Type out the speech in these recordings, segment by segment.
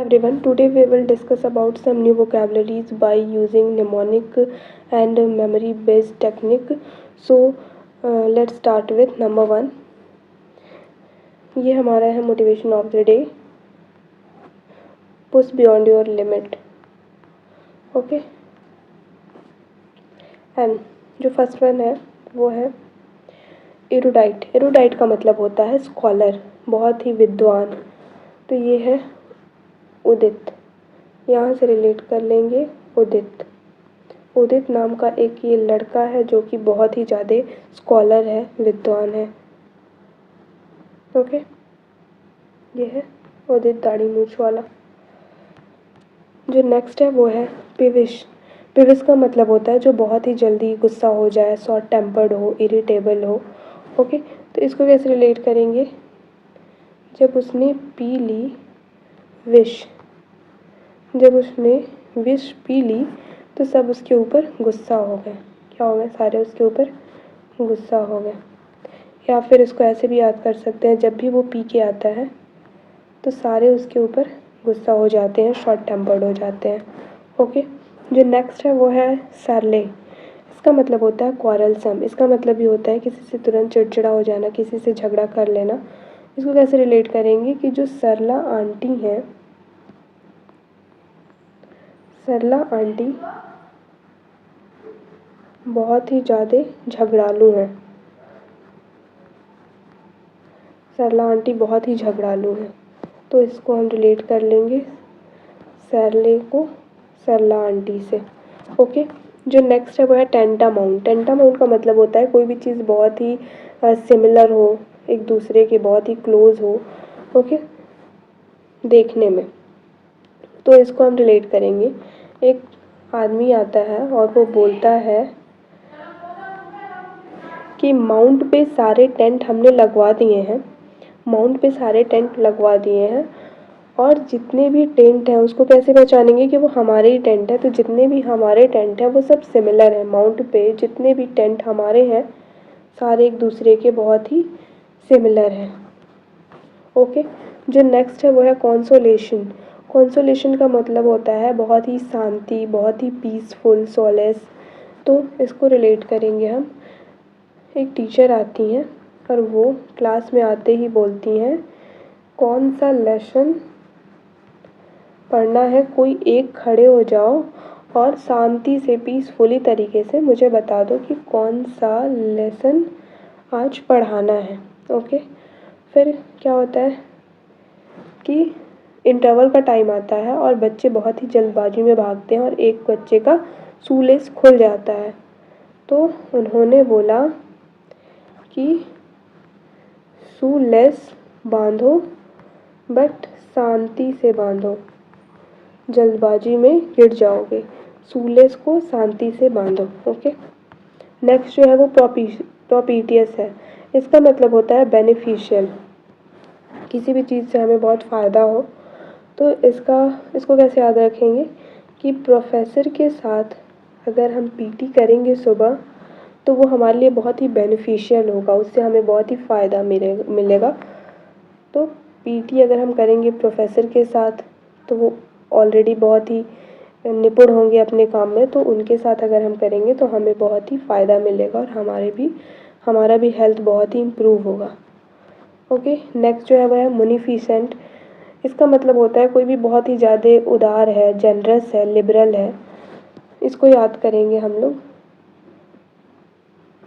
everyone, today we will discuss about some new vocabularies by using mnemonic and memory based technique. So let's start with number 1. ये हमारा है motivation of the day, push beyond your limit. Okay, and जो first one है वो है erudite. Erudite का मतलब होता है स्कॉलर, बहुत ही विद्वान. तो ये है उदित. यहाँ से रिलेट कर लेंगे उदित. उदित नाम का एक ये लड़का है जो कि बहुत ही ज़्यादा स्कॉलर है, विद्वान है. ओके, ये है उदित दाढ़ी मूंछ वाला. जो नेक्स्ट है वो है पिविश. पिविश का मतलब होता है जो बहुत ही जल्दी गुस्सा हो जाए, शॉर्ट टेम्पर्ड हो, इरिटेबल हो. ओके, तो इसको कैसे रिलेट करेंगे? जब उसने पी ली विश, जब उसने विश पी ली तो सब उसके ऊपर गुस्सा हो गए. क्या हो गए? सारे उसके ऊपर गुस्सा हो गए. या फिर इसको ऐसे भी याद कर सकते हैं, जब भी वो पी के आता है तो सारे उसके ऊपर गुस्सा हो जाते हैं, शॉर्ट टेम्पर्ड हो जाते हैं. ओके, जो नेक्स्ट है वो है सरले. इसका मतलब होता है क्वारलसम. इसका मतलब भी होता है किसी से तुरंत चिड़चिड़ा हो जाना, किसी से झगड़ा कर लेना. इसको कैसे रिलेट करेंगे कि जो सरला आंटी हैं, सरला आंटी बहुत ही ज़्यादा झगड़ालू हैं. सरला आंटी बहुत ही झगड़ालू हैं. तो इसको हम रिलेट कर लेंगे सरले को सरला आंटी से. ओके, जो नेक्स्ट है वो है टेंटामाउंट. टेंटामाउंट का मतलब होता है कोई भी चीज़ बहुत ही सिमिलर हो, एक दूसरे के बहुत ही क्लोज हो. ओके, देखने में. तो इसको हम रिलेट करेंगे. एक आदमी आता है और वो बोलता है कि माउंट पे सारे टेंट हमने लगवा दिए हैं, माउंट पे सारे टेंट लगवा दिए हैं, और जितने भी टेंट हैं उसको कैसे पहचानेंगे कि वो हमारे ही टेंट है? तो जितने भी हमारे टेंट हैं वो सब सिमिलर हैं. माउंट पे जितने भी टेंट हमारे हैं सारे एक दूसरे के बहुत ही सिमिलर हैं. ओके, जो नेक्स्ट है वो है कॉन्सोलेशन. कॉन्सोलेशन का मतलब होता है बहुत ही शांति, बहुत ही पीसफुल, सोलेस. तो इसको रिलेट करेंगे हम. एक टीचर आती हैं और वो क्लास में आते ही बोलती हैं, कौन सा लेसन पढ़ना है? कोई एक खड़े हो जाओ और शांति से, पीसफुली तरीके से मुझे बता दो कि कौन सा लेसन आज पढ़ाना है. ओके, फिर क्या होता है कि इंटरवल का टाइम आता है और बच्चे बहुत ही जल्दबाजी में भागते हैं और एक बच्चे का शूलेस खुल जाता है. तो उन्होंने बोला कि शूलेस बांधो बट शांति से बांधो, जल्दबाजी में गिर जाओगे. शूलेस को शांति से बांधो. ओके, नेक्स्ट जो है वो प्रोपीटियस है. इसका मतलब होता है बेनिफिशियल. किसी भी चीज़ से हमें बहुत फ़ायदा हो. तो इसको कैसे याद रखेंगे कि प्रोफेसर के साथ अगर हम पीटी करेंगे सुबह तो वो हमारे लिए बहुत ही बेनिफिशियल होगा, उससे हमें बहुत ही फ़ायदा मिलेगा. तो पीटी अगर हम करेंगे प्रोफेसर के साथ तो वो ऑलरेडी बहुत ही निपुण होंगे अपने काम में, तो उनके साथ अगर हम करेंगे तो हमें बहुत ही फ़ायदा मिलेगा और हमारा भी हेल्थ बहुत ही इम्प्रूव होगा. ओके, नेक्स्ट जो है वह है मुनीफिसेंट. इसका मतलब होता है कोई भी बहुत ही ज़्यादा उदार है, जनरस है, लिबरल है. इसको याद करेंगे हम लोग.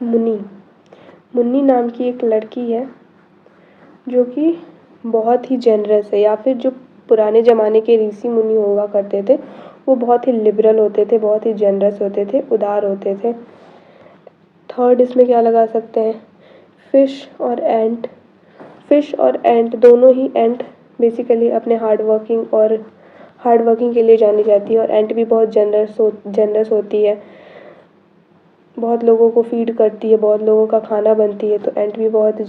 मुन्नी नाम की एक लड़की है जो कि बहुत ही जनरस है, या फिर जो पुराने ज़माने के ऋषि मुनि हुआ करते थे वो बहुत ही लिबरल होते थे, बहुत ही जनरस होते थे, उदार होते थे. थर्ड इसमें क्या लगा सकते हैं? फिश और एंट. फिश और एंट दोनों ही, एंट बेसिकली अपने हार्ड वर्किंग के लिए जानी जाती है और एंट भी बहुत जनरस होती है, बहुत लोगों को फीड करती है, बहुत लोगों का खाना बनती है. तो एंट भी बहुत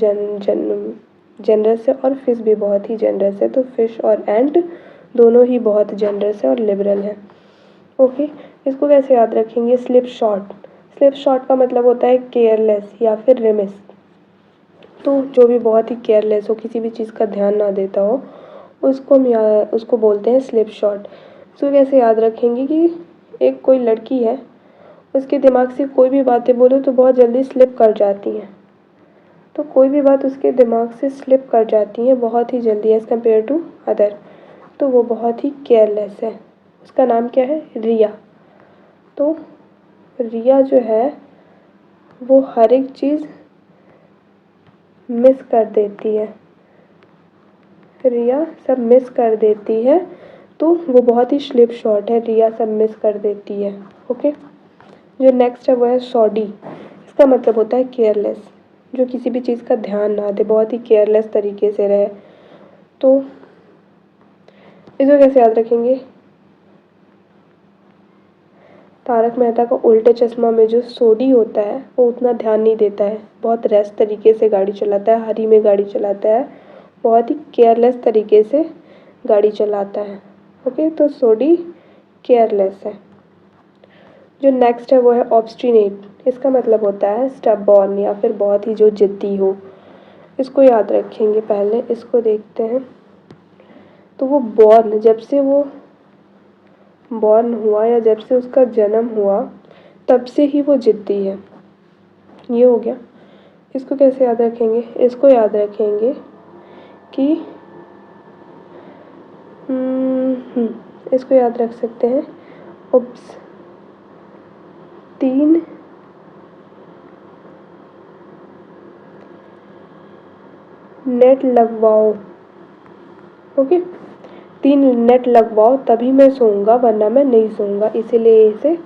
जनरस है और फिश भी बहुत ही जनरस है. तो फिश और एंट दोनों ही बहुत जनरस है और लिबरल है. ओके, इसको कैसे याद रखेंगे? Slip shot. स्लिप शॉट का मतलब होता है केयरलेस या फिर रेमिस. तो जो भी बहुत ही केयरलेस हो, किसी भी चीज़ का ध्यान ना देता हो, उसको बोलते हैं स्लिप शॉट। इसको कैसे याद रखेंगे कि एक कोई लड़की है, उसके दिमाग से कोई भी बातें बोलो तो बहुत जल्दी स्लिप कर जाती हैं। तो कोई भी बात उसके दिमाग से स्लिप कर जाती है बहुत ही जल्दी एज़ कम्पेयर टू अदर, तो वो बहुत ही केयरलेस है। उसका नाम क्या है? रिया। तो रिया जो है वो हर एक चीज़ मिस कर देती है, रिया सब मिस कर देती है, तो वो बहुत ही स्लिप शॉट है, रिया सब मिस कर देती है। ओके, जो नेक्स्ट है वो है सॉडी। इसका मतलब होता है केयरलेस, जो किसी भी चीज़ का ध्यान ना दे, बहुत ही केयरलेस तरीके से रहे। तो इसको कैसे याद रखेंगे? तारक मेहता का उल्टे चश्मा में जो सोडी होता है वो उतना ध्यान नहीं देता है, बहुत रेस्ट तरीके से गाड़ी चलाता है, हरी में गाड़ी चलाता है, बहुत ही केयरलेस तरीके से गाड़ी चलाता है। ओके, तो सोडी केयरलेस है। जो नेक्स्ट है वो है ऑब्स्टिनेट। इसका मतलब होता है स्टबॉर्न या फिर बहुत ही जो जिद्दी हो। इसको याद रखेंगे, पहले इसको देखते हैं। तो वो बॉर्न हुआ या जब से उसका जन्म हुआ तब से ही वो जिद्दी है। ये हो गया। इसको कैसे याद रखेंगे? इसको याद रखेंगे कि इसको याद रख सकते हैं, उप्स 3 नेट लगवाओ। ओके, 3 नेट लगवाओ तभी मैं सोऊंगा वरना मैं नहीं सोऊंगा। इसीलिए इसे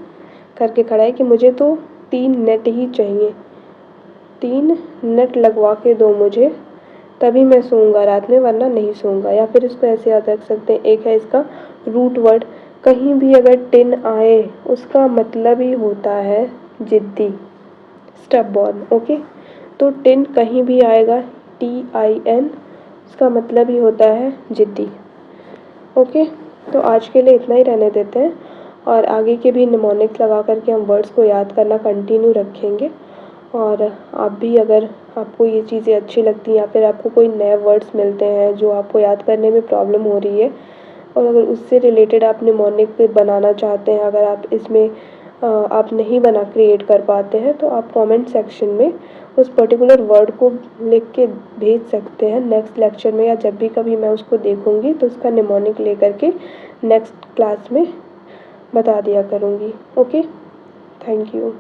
करके खड़ा है कि मुझे तो 3 नेट ही चाहिए, 3 नेट लगवा के दो मुझे तभी मैं सोऊंगा रात में वरना नहीं सोऊंगा। या फिर इसको ऐसे याद रख सकते हैं, एक है इसका रूट वर्ड, कहीं भी अगर टिन आए उसका मतलब ही होता है जिद्दी, स्टबॉर्न। ओके, तो टिन कहीं भी आएगा, TIN, उसका मतलब ही होता है जिद्दी। ओके, तो आज के लिए इतना ही रहने देते हैं और आगे के भी निमोनिक्स लगा करके हम वर्ड्स को याद करना कंटिन्यू रखेंगे। और आप भी, अगर आपको ये चीज़ें अच्छी लगती हैं या फिर आपको कोई नए वर्ड्स मिलते हैं जो आपको याद करने में प्रॉब्लम हो रही है और अगर उससे रिलेटेड आप निमोनिक बनाना चाहते हैं, अगर आप इसमें आप नहीं क्रिएट कर पाते हैं तो आप कमेंट सेक्शन में उस पर्टिकुलर वर्ड को लिख के भेज सकते हैं नेक्स्ट लेक्चर में, या जब भी कभी मैं उसको देखूंगी तो उसका निमोनिक लेकर के नेक्स्ट क्लास में बता दिया करूँगी। Okay, thank you.